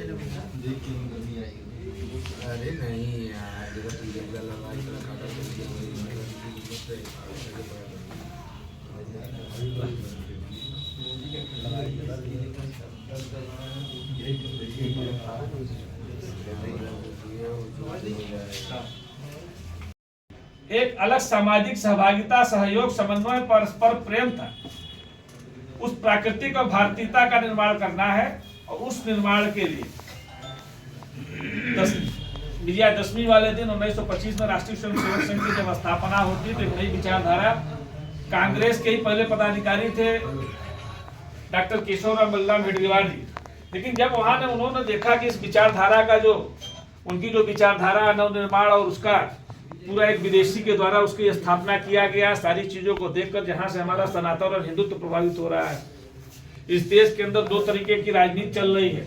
अरे नहीं एक अलग सामाजिक सहभागिता, सहयोग, समन्वय, परस्पर प्रेम था। उस प्राकृतिक और भारतीयता का निर्माण करना है और उस निर्माण के लिए विजयादशमी वाले दिन 1925 में राष्ट्रीय स्वयंसेवक संघ की जब स्थापना होती तो एक नई विचारधारा, कांग्रेस के ही पहले पदाधिकारी थे डॉक्टर केशवराम बलराम हेडगेवार जी, लेकिन जब वहां ने उन्होंने देखा कि इस विचारधारा का जो उनकी जो विचारधारा नवनिर्माण और उसका पूरा एक विदेशी के द्वारा उसकी स्थापना किया गया, सारी चीजों को देखकर जहां से हमारा सनातन और हिंदुत्व प्रभावित हो रहा है, इस देश के अंदर दो तरीके की राजनीति चल रही है,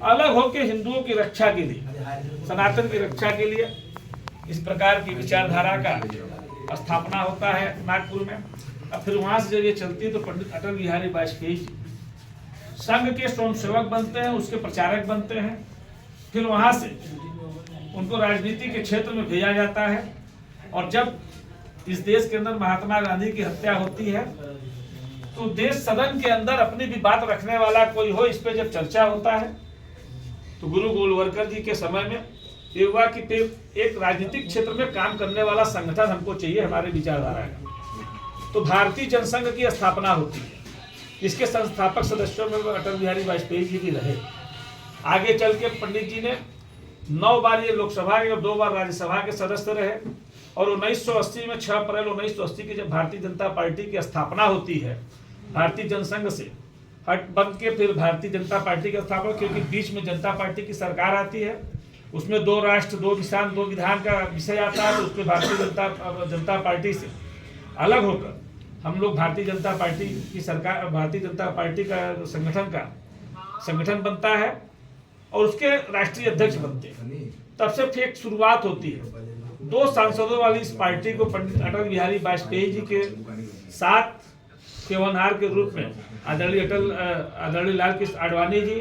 अलग होकर हिंदुओं की रक्षा के लिए, सनातन की रक्षा के लिए इस प्रकार की विचारधारा का स्थापना होता है नागपुर में। अब फिर वहां से जब ये चलती है तो पंडित अटल बिहारी वाजपेयी जी संघ के स्वयंसेवक बनते हैं, उसके प्रचारक बनते हैं। फिर वहां से उनको राजनीति के क्षेत्र में भेजा जाता है और जब इस देश के अंदर महात्मा गांधी की हत्या होती है तो देश सदन के अंदर अपनी भी बात रखने वाला कोई हो, इस पे जब चर्चा होता है तो गुरु गोलवलकर जी के समय में ये हुआ कि एक राजनीतिक क्षेत्र में काम करने वाला संगठन हमको चाहिए, हमारे विचारधारा का। तो भारतीय जनसंघ की स्थापना होती है, इसके संस्थापक सदस्यों में अटल बिहारी वाजपेयी जी भी रहे। आगे चल के पंडित जी ने 9 बार ये लोकसभा के और 2 बार राज्यसभा के सदस्य रहे और 1980 में 6 अप्रैल 1980 की जब भारतीय जनता पार्टी की स्थापना होती है, भारतीय जनसंघ से हट बन के फिर भारतीय जनता पार्टी की स्थापना, क्योंकि बीच में जनता पार्टी की सरकार आती है, उसमें 2 राष्ट्र 2 किसान 2 विधान का विषय आता है, तो उसमें भारतीय जनता पार्टी से अलग होकर हम लोग भारतीय जनता पार्टी की सरकार, भारतीय जनता पार्टी का संगठन बनता है और उसके राष्ट्रीय अध्यक्ष बनते हैं। तब से फिर एक शुरुआत होती है। 2 सांसदों वाली इस पार्टी को पंडित अटल बिहारी वाजपेयी जी के साथ सेवनहार के रूप में आदरणीय लाल कृष्ण आडवाणी जी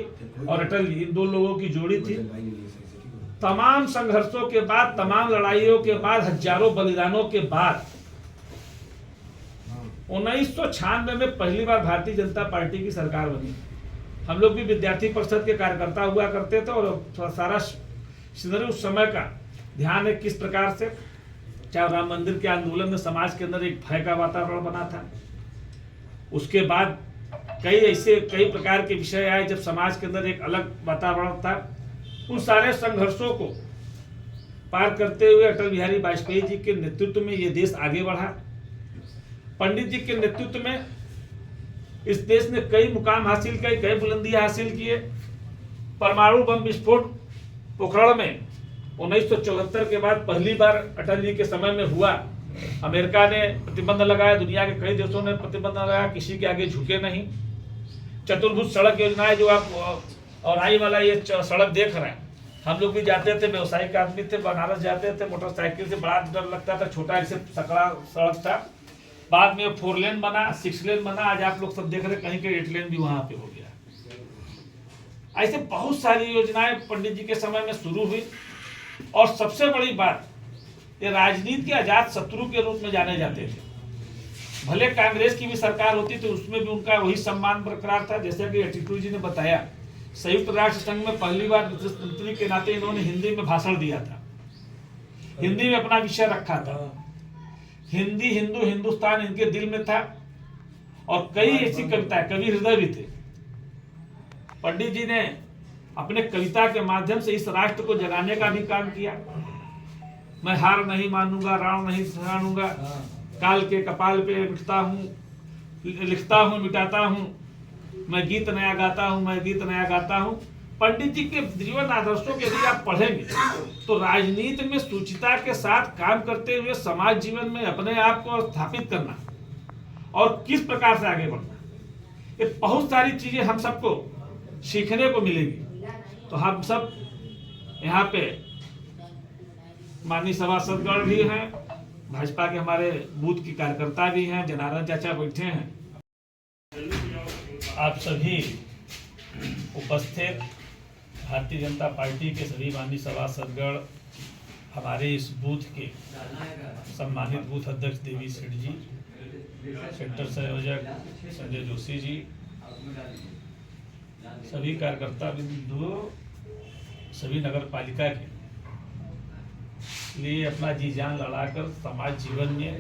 और अटल जी, इन 2 लोगों की जोड़ी थी। तमाम संघर्षों के बाद, तमाम लड़ाइयों के बाद, हजारों बलिदानों के बाद 1996 में पहली बार भारतीय जनता पार्टी की सरकार बनी। हम लोग भी विद्यार्थी परिषद के कार्यकर्ता हुआ करते थे और सारा उस समय का ध्यान है किस प्रकार से चाहे राम मंदिर के आंदोलन में समाज के अंदर एक भय का वातावरण बना था। उसके बाद कई प्रकार के विषय आए जब समाज के अंदर एक अलग वातावरण था। उन सारे संघर्षों को पार करते हुए अटल बिहारी वाजपेयी जी के नेतृत्व में ये देश आगे बढ़ा। पंडित जी के नेतृत्व में इस देश ने कई मुकाम हासिल किए, कई बुलंदियां हासिल किए। परमाणु बम विस्फोट पोखरण में 1974 के बाद पहली बार अटल जी के समय में हुआ। अमेरिका ने प्रतिबंध लगाया, दुनिया के कई देशों ने प्रतिबंध लगाया, किसी के आगे झुके नहीं। चतुर्भुज सड़क योजना जो आप और आई वाला ये सड़क देख रहे हैं, हम लोग भी जाते थे, व्यवसायिक आदमी थे, बनारस जाते थे, मोटरसाइकिल से बड़ा डर लगता था, छोटा ऐसे सकड़ा सड़क था। बाद में 4 लेन बना, 6 लेन बना, आज आप लोग सब देख रहे हैं कहीं के 8 लेन भी वहां पे हो गया। ऐसे बहुत सारी योजनाएं पंडित जी के समय में शुरू हुई और सबसे बड़ी बात, ये राजनीति के अजात शत्रु के रूप में जाने जाते थे। भले कांग्रेस की भी सरकार होती तो उसमें भी उनका वही सम्मान बरकरार था। जैसे कि टिटू जी ने बताया, संयुक्त राष्ट्र संघ में पहली बार विदेश मंत्री के नाते इन्होंने हिंदी में भाषण दिया था, हिंदी में अपना विषय रखा था। हिंदी, हिंदू, हिंदुस्तान इनके दिल में था और कई ऐसी कविताएं, कवि हृदय भी थे। पंडित जी ने अपने कविता के माध्यम से इस राष्ट्र को जगाने का भी काम किया। मैं हार नहीं मानूंगा, राण नहीं सहारूंगा, काल के कपाल पे लिखता हूँ मिटाता हूँ, मैं गीत नया गाता हूँ, मैं गीत नया गाता हूँ। पंडित जी के जीवन आदर्शों के यदि आप पढ़ेंगे तो राजनीति में सुचिता के साथ काम करते हुए समाज जीवन में अपने आप को स्थापित करना और किस प्रकार से आगे बढ़ना, ये बहुत सारी चीजें हम सबको सीखने को मिलेगी। तो हम सब यहाँ पे माननीय सभासदगण भी हैं, भाजपा के हमारे बूथ की कार्यकर्ता भी हैं, जनार्दन चाचा बैठे हैं, आप सभी उपस्थित भारतीय जनता पार्टी के सभी माननीय सभासदगण, हमारे इस बूथ के सम्मानित बूथ अध्यक्ष देवी सेठ जी, सेक्टर संयोजक संजय जोशी जी, सभी कार्यकर्ता बिंदु, सभी नगर पालिका के लिए अपना जी जान लड़ाकर समाज जीवन में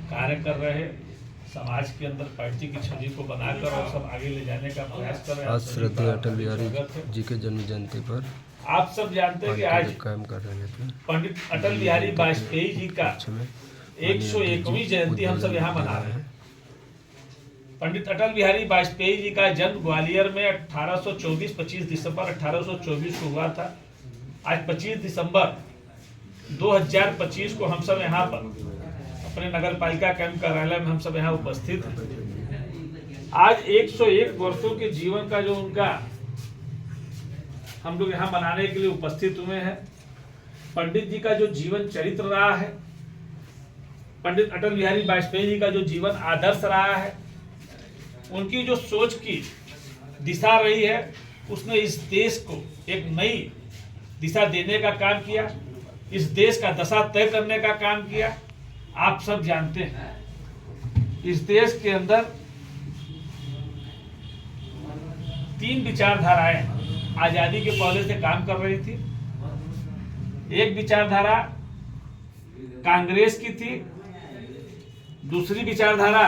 कार्य कर रहे, समाज के अंदर पार्टी की छवि को बनाकर और सब आगे ले जाने का प्रयास कर रहे हैं। आज श्रद्धेय अटल बिहारी जी के जन्म जयंती पर आप सब जानते हैं कि आज कायम कर रहे थे पंडित अटल बिहारी वाजपेयी जी का 101वीं जयंती हम सब यहाँ मना रहे हैं। पंडित अटल बिहारी वाजपेयी जी का जन्म ग्वालियर में 25 दिसंबर 1824 को हुआ था। आज 25 दिसंबर 2025 को हम सब यहाँ पर अपने नगर पालिका कैंप कार्यालय में हम सब यहाँ उपस्थित हैं। आज 101 वर्षों के जीवन का जो उनका हम लोग यहाँ मनाने के लिए उपस्थित हुए हैं। पंडित जी का जो जीवन चरित्र रहा है, पंडित अटल बिहारी वाजपेयी जी का जो जीवन आदर्श रहा है, उनकी जो सोच की दिशा रही है, उसने इस देश को एक नई दिशा देने का काम किया, इस देश का दशा तय करने का काम किया। आप सब जानते हैं इस देश के अंदर 3 विचारधाराएं आजादी के पहले से काम कर रही थी। एक विचारधारा कांग्रेस की थी, दूसरी विचारधारा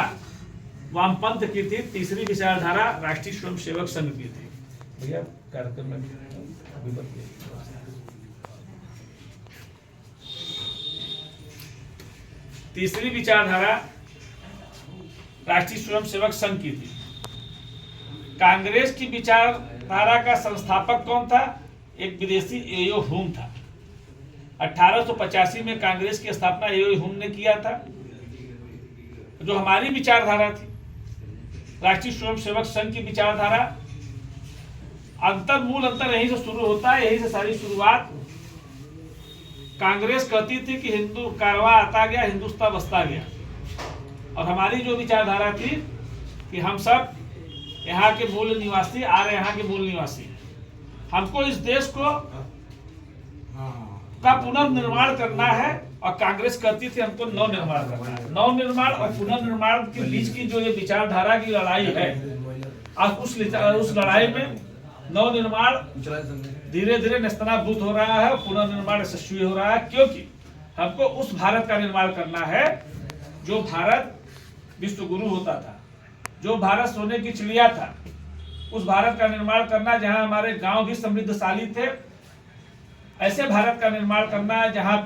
वामपंथ की थी, तीसरी विचारधारा राष्ट्रीय स्वयंसेवक संघ की थी। भैया कार्यक्रम में अभी बताइए। तीसरी विचारधारा राष्ट्रीय स्वयंसेवक संघ की थी। कांग्रेस की विचारधारा का संस्थापक कौन था? एक विदेशी एओ हुम था। 1885 में कांग्रेस की स्थापना एओ हुम ने किया था। जो हमारी विचारधारा थी, राष्ट्रीय स्वयंसेवक संघ की विचारधारा, मूल अंतर यहीं से शुरू होता है, यहीं से सारी शुरुआत। कांग्रेस कहती थी कि हिंदू कारवा आता गया, हिंदुस्तान बसता गया, और हमारी जो विचारधारा थी कि हम सब यहाँ के मूल निवासी, आ रहे यहाँ के मूल निवासी, हमको इस देश को का पुनर्निर्माण करना है। और कांग्रेस कहती थी हमको नवनिर्माण करना है। नवनिर्माण और पुनर्निर्माण के बीच की जो ये विचारधारा की लड़ाई है, और उस लड़ाई में नवनिर्माण धीरे धीरे नेस्तनाबूत हो रहा है, पुनर्निर्माण यशस्वी हो रहा है, क्योंकि हमको उस भारत का निर्माण करना है जो भारत विश्व गुरु होता था, जो भारत सोने की चिड़िया था। उस भारत का निर्माण करना जहां हमारे गांव भी समृद्धशाली थे, ऐसे भारत का निर्माण करना है जहां